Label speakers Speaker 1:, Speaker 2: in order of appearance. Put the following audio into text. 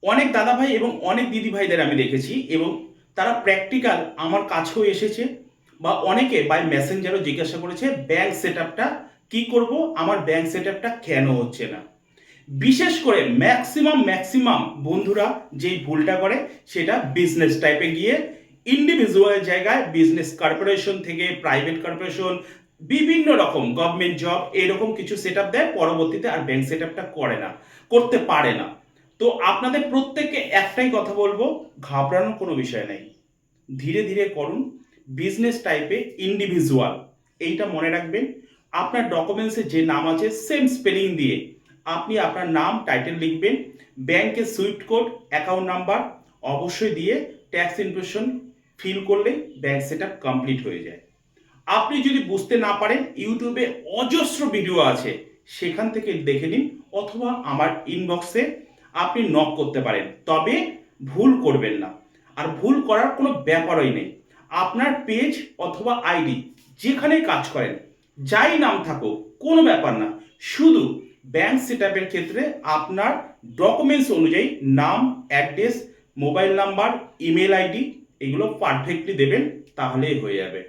Speaker 1: অনেক দাদাভাই এবং অনেক দিদিভাইদের আমি দেখেছি এবং তারা প্র্যাকটিক্যাল আমার কাছেও এসেছে বা অনেকে বাই মেসেঞ্জারও জিজ্ঞাসা করেছে ব্যাংক সেট আপটা কী করবো, আমার ব্যাংক সেট আপটা কেন হচ্ছে না। বিশেষ করে ম্যাক্সিমাম বন্ধুরা যেই ভুলটা করে সেটা বিজনেস টাইপে গিয়ে ইন্ডিভিজুয়াল জায়গায় বিজনেস কর্পোরেশন থেকে প্রাইভেট কর্পোরেশন বিভিন্ন রকম গভর্নমেন্ট জব এরকম কিছু সেট আপ দেয়, পরবর্তীতে আর ব্যাংক সেট আপটা করে না, করতে পারে না। তো আপনাদের প্রত্যেককে একটাই কথা বলবো, ঘাবড়ানোর কোনো বিষয় নেই, ধীরে ধীরে করুন। বিজনেস টাইপে ইন্ডিভিজুয়াল এইটা মনে রাখবেন। আপনার ডকুমেন্টসে যে নাম আছে সেম স্পেলিং দিয়ে আপনি আপনার নাম টাইটেল লিখবেন, ব্যাংকের সুইফট কোড অ্যাকাউন্ট নাম্বার অবশ্যই দিয়ে ট্যাক্স ইনফরমেশন ফিল করলেই ব্যাংক সেট আপ কমপ্লিট হয়ে যায়। আপনি যদি বুঝতে না পারেন ইউটিউবে অজস্র ভিডিও আছে, সেখান থেকে দেখে নিন অথবা আমার ইনবক্সে আপনি নক করতে পারেন, তবে ভুল করবেন না। আর ভুল করার কোনো ব্যাপারই নেই। আপনার পেজ অথবা আইডি যেখানেই কাজ করেন, যাই নাম থাকুক কোনো ব্যাপার না, শুধু ব্যাংক সেট আপের ক্ষেত্রে আপনার ডকুমেন্টস অনুযায়ী নাম, address, mobile number, email ID এগুলো পারফেক্টলি দেবেন, তাহলেই হয়ে যাবে।